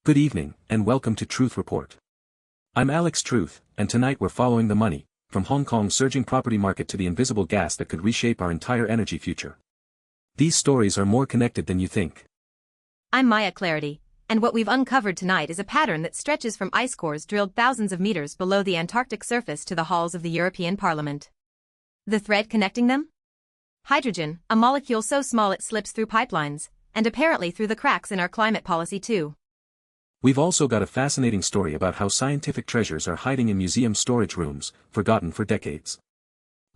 Good evening, and welcome to Truth Report. I'm Alex Truth, and tonight we're following the money, from Hong Kong's surging property market to the invisible gas that could reshape our entire energy future. These stories are more connected than you think. I'm Maya Clarity, and what we've uncovered tonight is a pattern that stretches from ice cores drilled thousands of meters below the Antarctic surface to the halls of the European Parliament. The thread connecting them? Hydrogen, a molecule so small it slips through pipelines, and apparently through the cracks in our climate policy too. We've also got a fascinating story about how scientific treasures are hiding in museum storage rooms, forgotten for decades.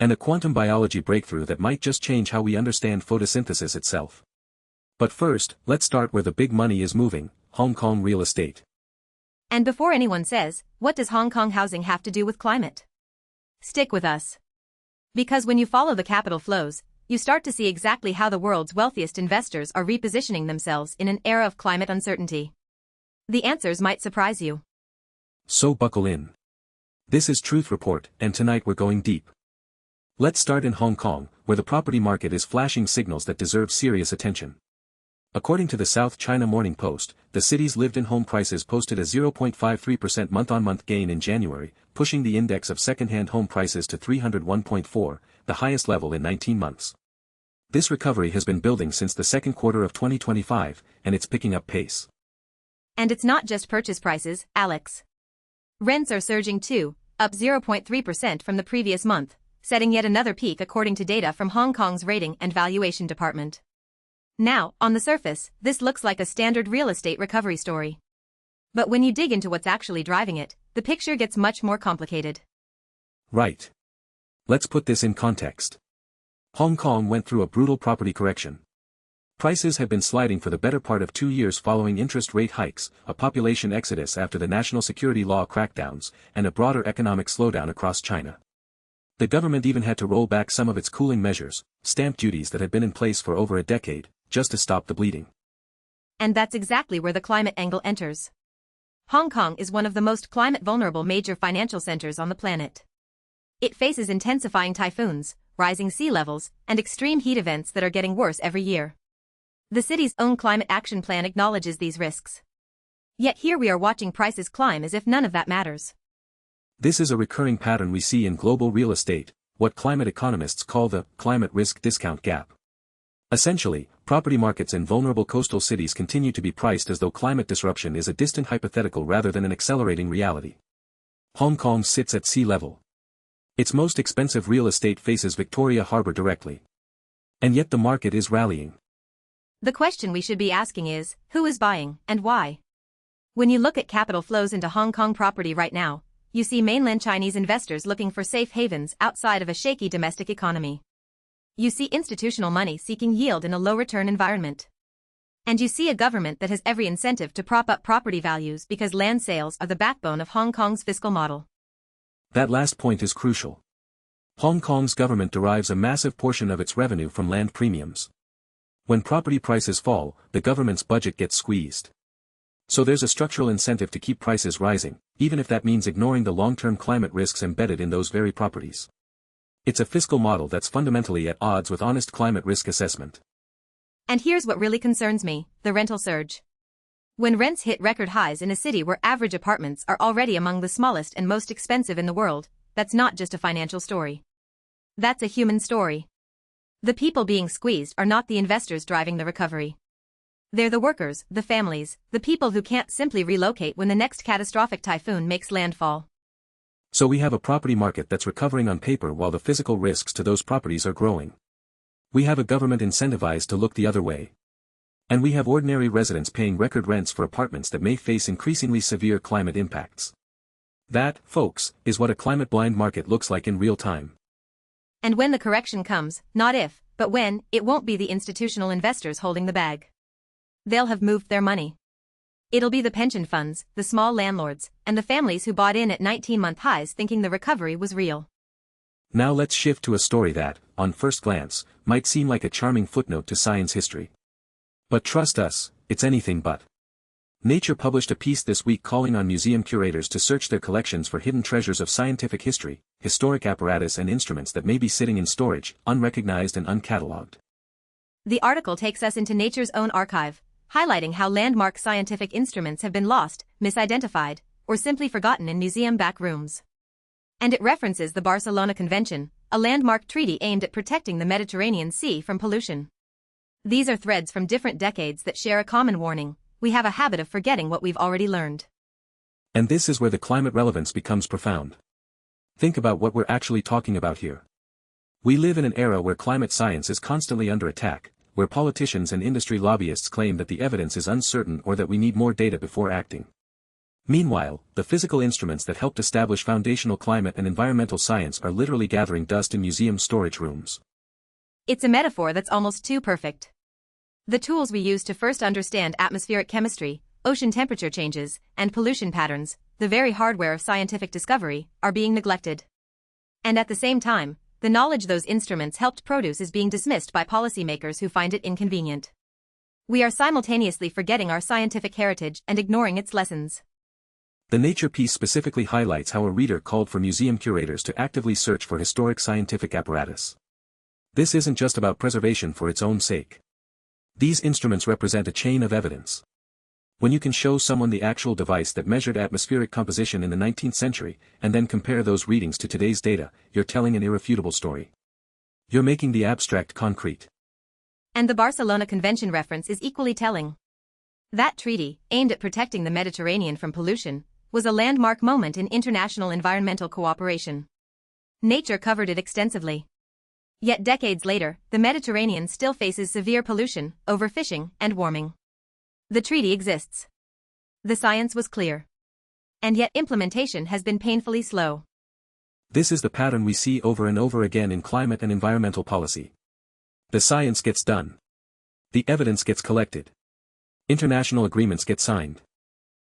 And a quantum biology breakthrough that might just change how we understand photosynthesis itself. But first, let's start where the big money is moving, Hong Kong real estate. And before anyone says, what does Hong Kong housing have to do with climate? Stick with us. Because when you follow the capital flows, you start to see exactly how the world's wealthiest investors are repositioning themselves in an era of climate uncertainty. The answers might surprise you. So buckle in. This is Truth Report, and tonight we're going deep. Let's start in Hong Kong, where the property market is flashing signals that deserve serious attention. According to the South China Morning Post, the city's lived-in home prices posted a 0.53% month-on-month gain in January, pushing the index of second-hand home prices to 301.4, the highest level in 19 months. This recovery has been building since the second quarter of 2025, and it's picking up pace. And it's not just purchase prices, Alex. Rents are surging too, up 0.3% from the previous month, setting yet another peak according to data from Hong Kong's Rating and Valuation Department. Now, on the surface, this looks like a standard real estate recovery story. But when you dig into what's actually driving it, the picture gets much more complicated. Right. Let's put this in context. Hong Kong went through a brutal property correction. Prices have been sliding for the better part of 2 years following interest rate hikes, a population exodus after the national security law crackdowns, and a broader economic slowdown across China. The government even had to roll back some of its cooling measures, stamp duties that had been in place for over a decade, just to stop the bleeding. And that's exactly where the climate angle enters. Hong Kong is one of the most climate-vulnerable major financial centers on the planet. It faces intensifying typhoons, rising sea levels, and extreme heat events that are getting worse every year. The city's own climate action plan acknowledges these risks. Yet here we are watching prices climb as if none of that matters. This is a recurring pattern we see in global real estate, what climate economists call the climate risk discount gap. Essentially, property markets in vulnerable coastal cities continue to be priced as though climate disruption is a distant hypothetical rather than an accelerating reality. Hong Kong sits at sea level. Its most expensive real estate faces Victoria Harbour directly. And yet the market is rallying. The question we should be asking is, who is buying, and why? When you look at capital flows into Hong Kong property right now, you see mainland Chinese investors looking for safe havens outside of a shaky domestic economy. You see institutional money seeking yield in a low-return environment. And you see a government that has every incentive to prop up property values because land sales are the backbone of Hong Kong's fiscal model. That last point is crucial. Hong Kong's government derives a massive portion of its revenue from land premiums. When property prices fall, the government's budget gets squeezed. So there's a structural incentive to keep prices rising, even if that means ignoring the long-term climate risks embedded in those very properties. It's a fiscal model that's fundamentally at odds with honest climate risk assessment. And here's what really concerns me, the rental surge. When rents hit record highs in a city where average apartments are already among the smallest and most expensive in the world, that's not just a financial story. That's a human story. The people being squeezed are not the investors driving the recovery. They're the workers, the families, the people who can't simply relocate when the next catastrophic typhoon makes landfall. So we have a property market that's recovering on paper while the physical risks to those properties are growing. We have a government incentivized to look the other way. And we have ordinary residents paying record rents for apartments that may face increasingly severe climate impacts. That, folks, is what a climate-blind market looks like in real time. And when the correction comes, not if, but when, it won't be the institutional investors holding the bag. They'll have moved their money. It'll be the pension funds, the small landlords, and the families who bought in at 19-month highs thinking the recovery was real. Now let's shift to a story that, on first glance, might seem like a charming footnote to science history. But trust us, it's anything but. Nature published a piece this week calling on museum curators to search their collections for hidden treasures of scientific history, historic apparatus and instruments that may be sitting in storage, unrecognized and uncatalogued. The article takes us into nature's own archive, highlighting how landmark scientific instruments have been lost, misidentified, or simply forgotten in museum back rooms. And it references the Barcelona Convention, a landmark treaty aimed at protecting the Mediterranean Sea from pollution. These are threads from different decades that share a common warning: we have a habit of forgetting what we've already learned. And this is where the climate relevance becomes profound. Think about what we're actually talking about here. We live in an era where climate science is constantly under attack, where politicians and industry lobbyists claim that the evidence is uncertain or that we need more data before acting. Meanwhile, the physical instruments that helped establish foundational climate and environmental science are literally gathering dust in museum storage rooms. It's a metaphor that's almost too perfect. The tools we use to first understand atmospheric chemistry, ocean temperature changes, and pollution patterns, the very hardware of scientific discovery, are being neglected. And at the same time, the knowledge those instruments helped produce is being dismissed by policymakers who find it inconvenient. We are simultaneously forgetting our scientific heritage and ignoring its lessons. The Nature piece specifically highlights how a reader called for museum curators to actively search for historic scientific apparatus. This isn't just about preservation for its own sake. These instruments represent a chain of evidence. When you can show someone the actual device that measured atmospheric composition in the 19th century, and then compare those readings to today's data, you're telling an irrefutable story. You're making the abstract concrete. And the Barcelona Convention reference is equally telling. That treaty, aimed at protecting the Mediterranean from pollution, was a landmark moment in international environmental cooperation. Nature covered it extensively. Yet decades later, the Mediterranean still faces severe pollution, overfishing, and warming. The treaty exists. The science was clear. And yet implementation has been painfully slow. This is the pattern we see over and over again in climate and environmental policy. The science gets done. The evidence gets collected. International agreements get signed.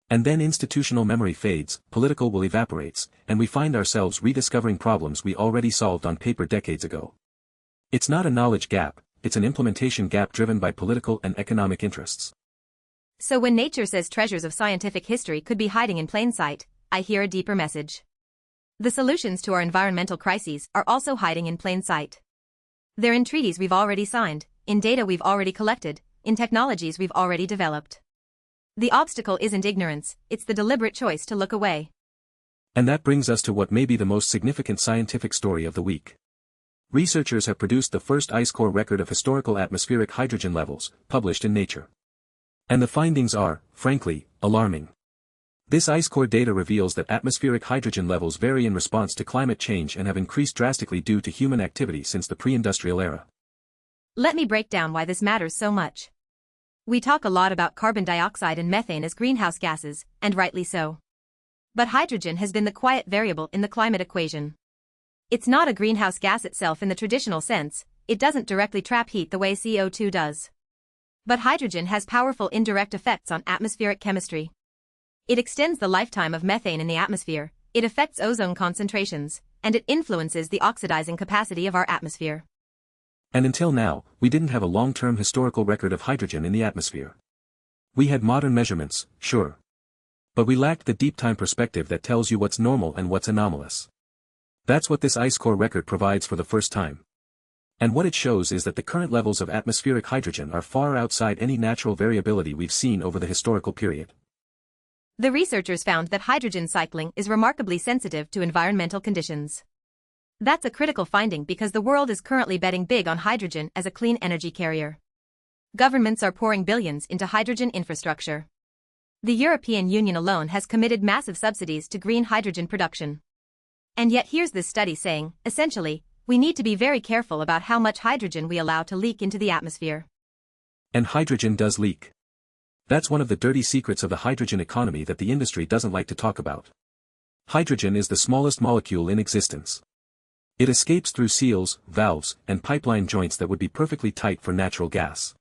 And then institutional memory fades, political will evaporates, and we find ourselves rediscovering problems we already solved on paper decades ago. It's not a knowledge gap, it's an implementation gap driven by political and economic interests. So when Nature says treasures of scientific history could be hiding in plain sight, I hear a deeper message. The solutions to our environmental crises are also hiding in plain sight. They're in treaties we've already signed, in data we've already collected, in technologies we've already developed. The obstacle isn't ignorance, it's the deliberate choice to look away. And that brings us to what may be the most significant scientific story of the week. Researchers have produced the first ice core record of historical atmospheric hydrogen levels, published in Nature. And the findings are, frankly, alarming. This ice core data reveals that atmospheric hydrogen levels vary in response to climate change and have increased drastically due to human activity since the pre-industrial era. Let me break down why this matters so much. We talk a lot about carbon dioxide and methane as greenhouse gases, and rightly so. But hydrogen has been the quiet variable in the climate equation. It's not a greenhouse gas itself in the traditional sense, it doesn't directly trap heat the way CO2 does. But hydrogen has powerful indirect effects on atmospheric chemistry. It extends the lifetime of methane in the atmosphere, it affects ozone concentrations, and it influences the oxidizing capacity of our atmosphere. And until now, we didn't have a long-term historical record of hydrogen in the atmosphere. We had modern measurements, sure. But we lacked the deep time perspective that tells you what's normal and what's anomalous. That's what this ice core record provides for the first time. And what it shows is that the current levels of atmospheric hydrogen are far outside any natural variability we've seen over the historical period. The researchers found that hydrogen cycling is remarkably sensitive to environmental conditions. That's a critical finding because the world is currently betting big on hydrogen as a clean energy carrier. Governments are pouring billions into hydrogen infrastructure. The European Union alone has committed massive subsidies to green hydrogen production. And yet here's this study saying, essentially, we need to be very careful about how much hydrogen we allow to leak into the atmosphere. And hydrogen does leak. That's one of the dirty secrets of the hydrogen economy that the industry doesn't like to talk about. Hydrogen is the smallest molecule in existence. It escapes through seals, valves, and pipeline joints that would be perfectly tight for natural gas.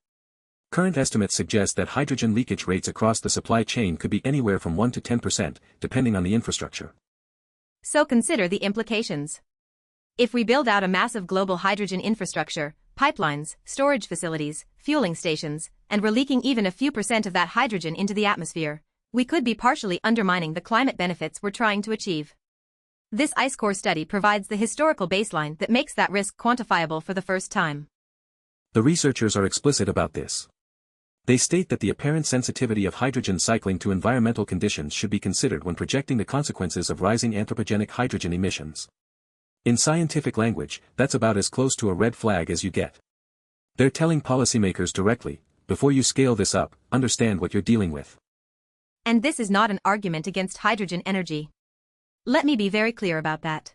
Current estimates suggest that hydrogen leakage rates across the supply chain could be anywhere from 1 to 10%, depending on the infrastructure. So consider the implications. If we build out a massive global hydrogen infrastructure, pipelines, storage facilities, fueling stations, and we're leaking even a few percent of that hydrogen into the atmosphere, we could be partially undermining the climate benefits we're trying to achieve. This ice core study provides the historical baseline that makes that risk quantifiable for the first time. The researchers are explicit about this. They state that the apparent sensitivity of hydrogen cycling to environmental conditions should be considered when projecting the consequences of rising anthropogenic hydrogen emissions. In scientific language, that's about as close to a red flag as you get. They're telling policymakers directly, before you scale this up, understand what you're dealing with. And this is not an argument against hydrogen energy. Let me be very clear about that.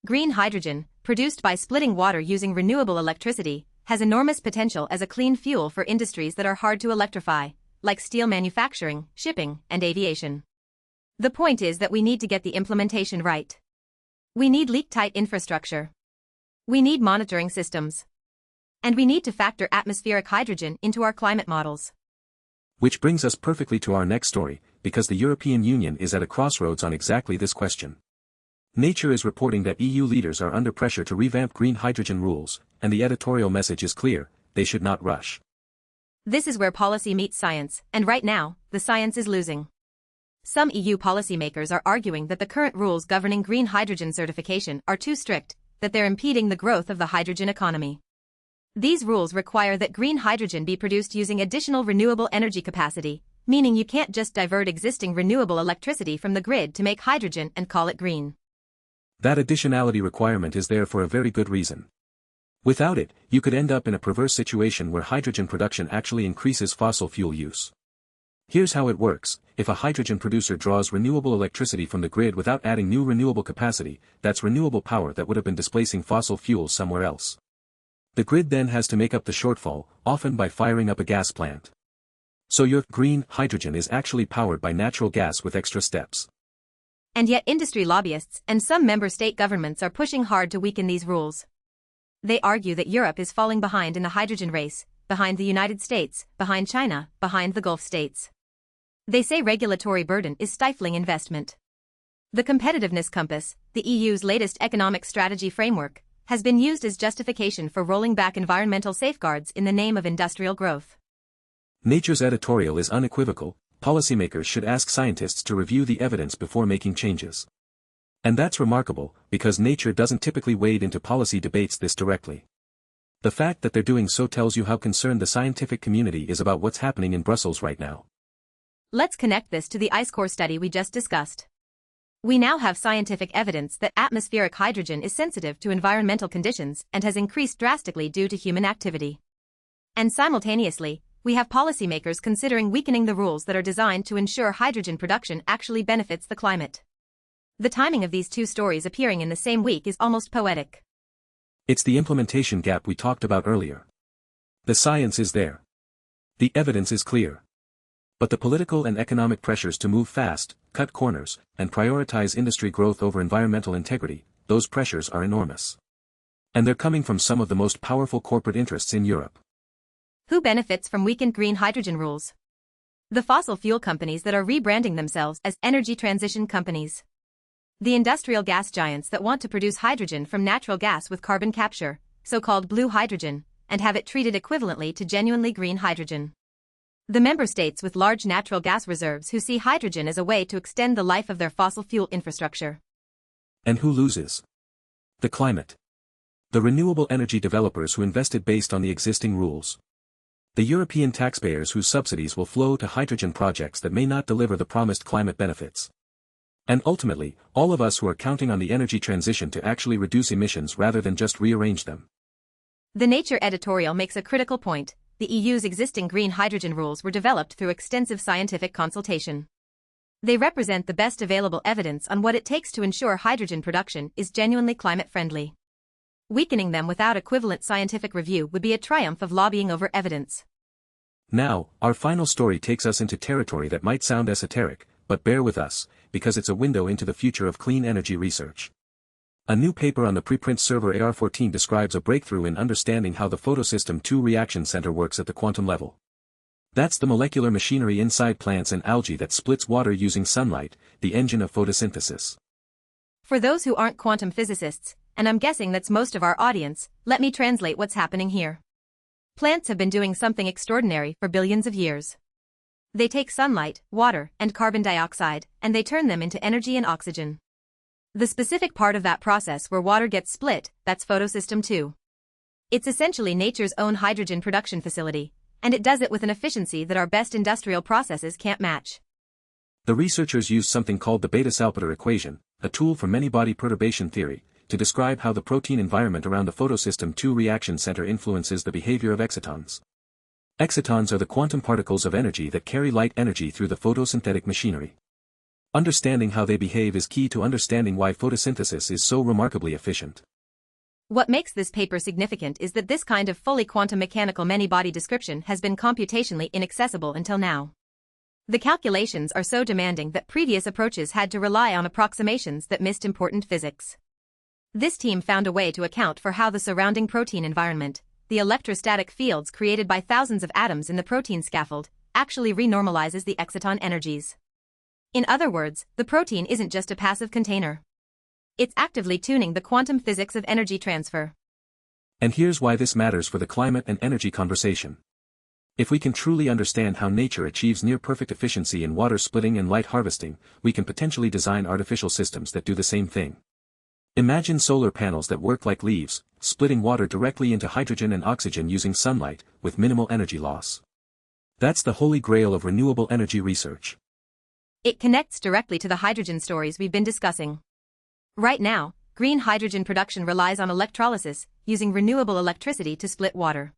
Green hydrogen, produced by splitting water using renewable electricity, has enormous potential as a clean fuel for industries that are hard to electrify, like steel manufacturing, shipping, and aviation. The point is that we need to get the implementation right. We need leak-tight infrastructure. We need monitoring systems. And we need to factor atmospheric hydrogen into our climate models. Which brings us perfectly to our next story, because the European Union is at a crossroads on exactly this question. Nature is reporting that EU leaders are under pressure to revamp green hydrogen rules, and the editorial message is clear: they should not rush. This is where policy meets science, and right now, the science is losing. Some EU policymakers are arguing that the current rules governing green hydrogen certification are too strict, that they're impeding the growth of the hydrogen economy. These rules require that green hydrogen be produced using additional renewable energy capacity, meaning you can't just divert existing renewable electricity from the grid to make hydrogen and call it green. That additionality requirement is there for a very good reason. Without it, you could end up in a perverse situation where hydrogen production actually increases fossil fuel use. Here's how it works: if a hydrogen producer draws renewable electricity from the grid without adding new renewable capacity, that's renewable power that would have been displacing fossil fuels somewhere else. The grid then has to make up the shortfall, often by firing up a gas plant. So your green hydrogen is actually powered by natural gas with extra steps. And yet industry lobbyists and some member state governments are pushing hard to weaken these rules. They argue that Europe is falling behind in the hydrogen race, behind the United States, behind China, behind the Gulf states. They say regulatory burden is stifling investment. The competitiveness compass, the EU's latest economic strategy framework, has been used as justification for rolling back environmental safeguards in the name of industrial growth. Nature's editorial is unequivocal: policymakers should ask scientists to review the evidence before making changes. And that's remarkable, because Nature doesn't typically wade into policy debates this directly. The fact that they're doing so tells you how concerned the scientific community is about what's happening in Brussels right now. Let's connect this to the ice core study we just discussed. We now have scientific evidence that atmospheric hydrogen is sensitive to environmental conditions and has increased drastically due to human activity. And simultaneously, we have policymakers considering weakening the rules that are designed to ensure hydrogen production actually benefits the climate. The timing of these two stories appearing in the same week is almost poetic. It's the implementation gap we talked about earlier. The science is there. The evidence is clear. But the political and economic pressures to move fast, cut corners, and prioritize industry growth over environmental integrity, those pressures are enormous. And they're coming from some of the most powerful corporate interests in Europe. Who benefits from weakened green hydrogen rules? The fossil fuel companies that are rebranding themselves as energy transition companies. The industrial gas giants that want to produce hydrogen from natural gas with carbon capture, so-called blue hydrogen, and have it treated equivalently to genuinely green hydrogen. The member states with large natural gas reserves who see hydrogen as a way to extend the life of their fossil fuel infrastructure. And who loses? The climate. The renewable energy developers who invested based on the existing rules. The European taxpayers whose subsidies will flow to hydrogen projects that may not deliver the promised climate benefits. And ultimately, all of us who are counting on the energy transition to actually reduce emissions rather than just rearrange them. The Nature editorial makes a critical point: the EU's existing green hydrogen rules were developed through extensive scientific consultation. They represent the best available evidence on what it takes to ensure hydrogen production is genuinely climate-friendly. Weakening them without equivalent scientific review would be a triumph of lobbying over evidence. Now, our final story takes us into territory that might sound esoteric, but bear with us, because it's a window into the future of clean energy research. A new paper on the preprint server AR14 describes a breakthrough in understanding how the Photosystem 2 reaction center works at the quantum level. That's the molecular machinery inside plants and algae that splits water using sunlight, the engine of photosynthesis. For those who aren't quantum physicists, and I'm guessing that's most of our audience, let me translate what's happening here. Plants have been doing something extraordinary for billions of years. They take sunlight, water, and carbon dioxide, and they turn them into energy and oxygen. The specific part of that process where water gets split, that's Photosystem 2. It's essentially nature's own hydrogen production facility, And it does it with an efficiency that our best industrial processes can't match. The researchers used something called the Bethe-Salpeter equation, a tool for many-body perturbation theory, to describe how the protein environment around the photosystem 2 reaction center influences the behavior of excitons. Excitons are the quantum particles of energy that carry light energy through the photosynthetic machinery. Understanding how they behave is key to understanding why photosynthesis is so remarkably efficient. What makes this paper significant is that this kind of fully quantum mechanical many-body description has been computationally inaccessible until now. The calculations are so demanding that previous approaches had to rely on approximations that missed important physics. This team found a way to account for how the surrounding protein environment, the electrostatic fields created by thousands of atoms in the protein scaffold, actually renormalizes the exciton energies. In other words, the protein isn't just a passive container. It's actively tuning the quantum physics of energy transfer. And here's why this matters for the climate and energy conversation. If we can truly understand how nature achieves near-perfect efficiency in water splitting and light harvesting, we can potentially design artificial systems that do the same thing. Imagine solar panels that work like leaves, splitting water directly into hydrogen and oxygen using sunlight, with minimal energy loss. That's the holy grail of renewable energy research. It connects directly to the hydrogen stories we've been discussing. Right now, green hydrogen production relies on electrolysis, using renewable electricity to split water.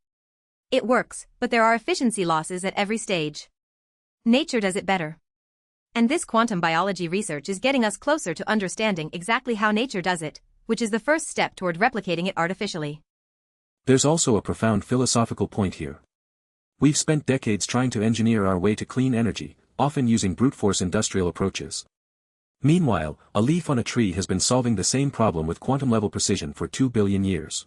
It works, but there are efficiency losses at every stage. Nature does it better. And this quantum biology research is getting us closer to understanding exactly how nature does it, which is the first step toward replicating it artificially. There's also a profound philosophical point here. We've spent decades trying to engineer our way to clean energy, often using brute force industrial approaches. Meanwhile, a leaf on a tree has been solving the same problem with quantum-level precision for 2 billion years.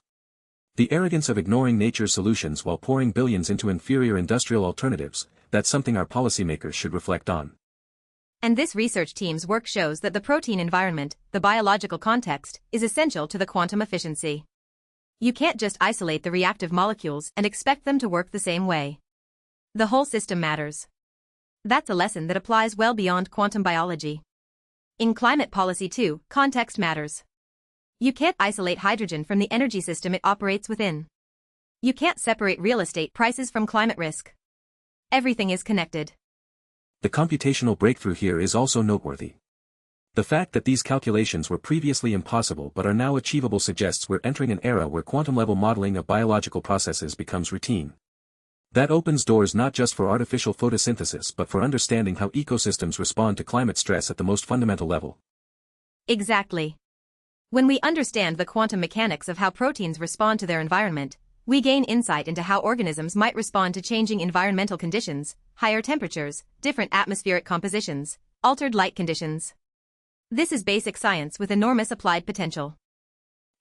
The arrogance of ignoring nature's solutions while pouring billions into inferior industrial alternatives, that's something our policymakers should reflect on. And this research team's work shows that the protein environment, the biological context, is essential to the quantum efficiency. You can't just isolate the reactive molecules and expect them to work the same way. The whole system matters. That's a lesson that applies well beyond quantum biology. In climate policy too, context matters. You can't isolate hydrogen from the energy system it operates within. You can't separate real estate prices from climate risk. Everything is connected. The computational breakthrough here is also noteworthy. The fact that these calculations were previously impossible but are now achievable suggests we're entering an era where quantum-level modeling of biological processes becomes routine. That opens doors not just for artificial photosynthesis but for understanding how ecosystems respond to climate stress at the most fundamental level. Exactly. When we understand the quantum mechanics of how proteins respond to their environment, we gain insight into how organisms might respond to changing environmental conditions, higher temperatures, different atmospheric compositions, altered light conditions. This is basic science with enormous applied potential.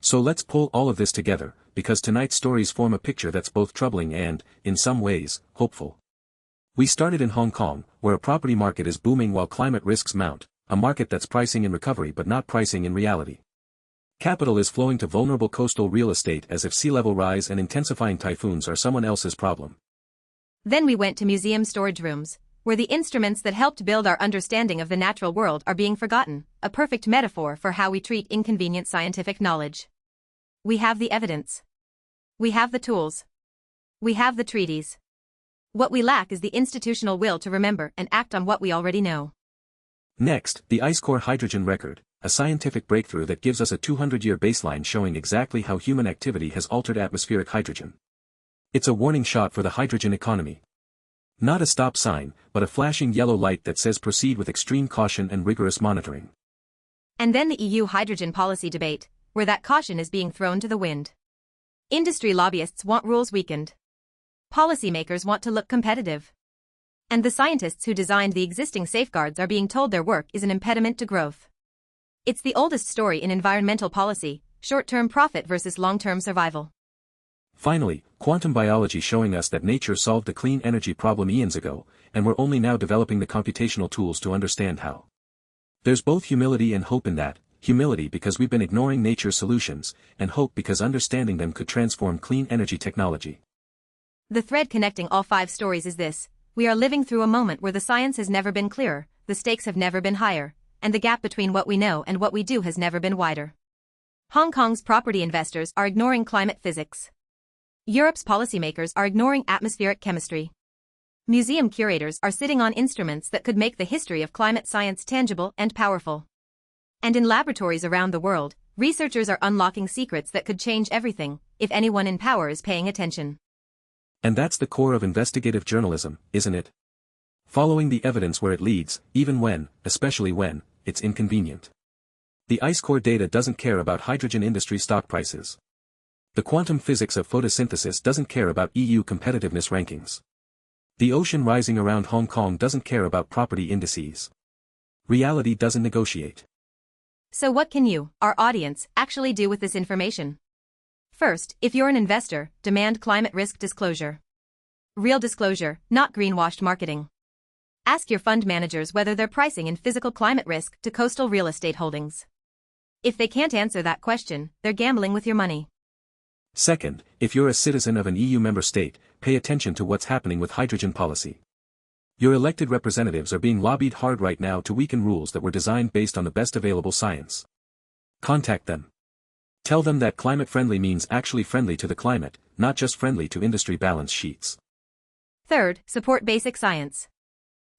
So let's pull all of this together, because tonight's stories form a picture that's both troubling and, in some ways, hopeful. We started in Hong Kong, where a property market is booming while climate risks mount, a market that's pricing in recovery but not pricing in reality. Capital is flowing to vulnerable coastal real estate as if sea level rise and intensifying typhoons are someone else's problem. Then we went to museum storage rooms, where the instruments that helped build our understanding of the natural world are being forgotten, a perfect metaphor for how we treat inconvenient scientific knowledge. We have the evidence. We have the tools. We have the treaties. What we lack is the institutional will to remember and act on what we already know. Next, the ice core hydrogen record, a scientific breakthrough that gives us a 200-year baseline showing exactly how human activity has altered atmospheric hydrogen. It's a warning shot for the hydrogen economy. Not a stop sign, but a flashing yellow light that says proceed with extreme caution and rigorous monitoring. And then the EU hydrogen policy debate, where that caution is being thrown to the wind. Industry lobbyists want rules weakened. Policymakers want to look competitive. And the scientists who designed the existing safeguards are being told their work is an impediment to growth. It's the oldest story in environmental policy, short-term profit versus long-term survival. Finally, quantum biology showing us that nature solved the clean energy problem eons ago, and we're only now developing the computational tools to understand how. There's both humility and hope in that, humility because we've been ignoring nature's solutions, and hope because understanding them could transform clean energy technology. The thread connecting all 5 stories is this: we are living through a moment where the science has never been clearer, the stakes have never been higher, and the gap between what we know and what we do has never been wider. Hong Kong's property investors are ignoring climate physics. Europe's policymakers are ignoring atmospheric chemistry. Museum curators are sitting on instruments that could make the history of climate science tangible and powerful. And in laboratories around the world, researchers are unlocking secrets that could change everything, if anyone in power is paying attention. And that's the core of investigative journalism, isn't it? Following the evidence where it leads, even when, especially when, it's inconvenient. The ice core data doesn't care about hydrogen industry stock prices. The quantum physics of photosynthesis doesn't care about EU competitiveness rankings. The ocean rising around Hong Kong doesn't care about property indices. Reality doesn't negotiate. So what can you, our audience, actually do with this information? First, if you're an investor, demand climate risk disclosure. Real disclosure, not greenwashed marketing. Ask your fund managers whether they're pricing in physical climate risk to coastal real estate holdings. If they can't answer that question, they're gambling with your money. Second, if you're a citizen of an EU member state, pay attention to what's happening with hydrogen policy. Your elected representatives are being lobbied hard right now to weaken rules that were designed based on the best available science. Contact them. Tell them that climate-friendly means actually friendly to the climate, not just friendly to industry balance sheets. Third, support basic science.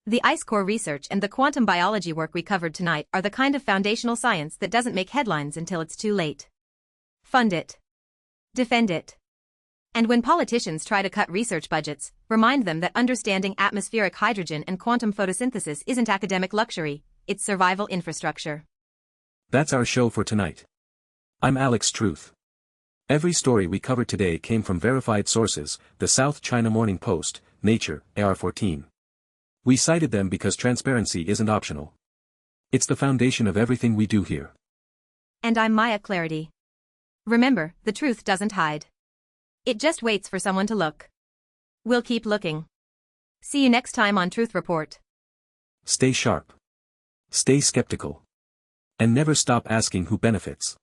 The ice core research and the quantum biology work we covered tonight are the kind of foundational science that doesn't make headlines until it's too late. Fund it. Defend it. And when politicians try to cut research budgets, remind them that understanding atmospheric hydrogen and quantum photosynthesis isn't academic luxury, it's survival infrastructure. That's our show for tonight. I'm Alex Truth. Every story we covered today came from verified sources, the South China Morning Post, Nature, AR14. We cited them because transparency isn't optional. It's the foundation of everything we do here. And I'm Maya Clarity. Remember, the truth doesn't hide. It just waits for someone to look. We'll keep looking. See you next time on Truth Report. Stay sharp. Stay skeptical. And never stop asking who benefits.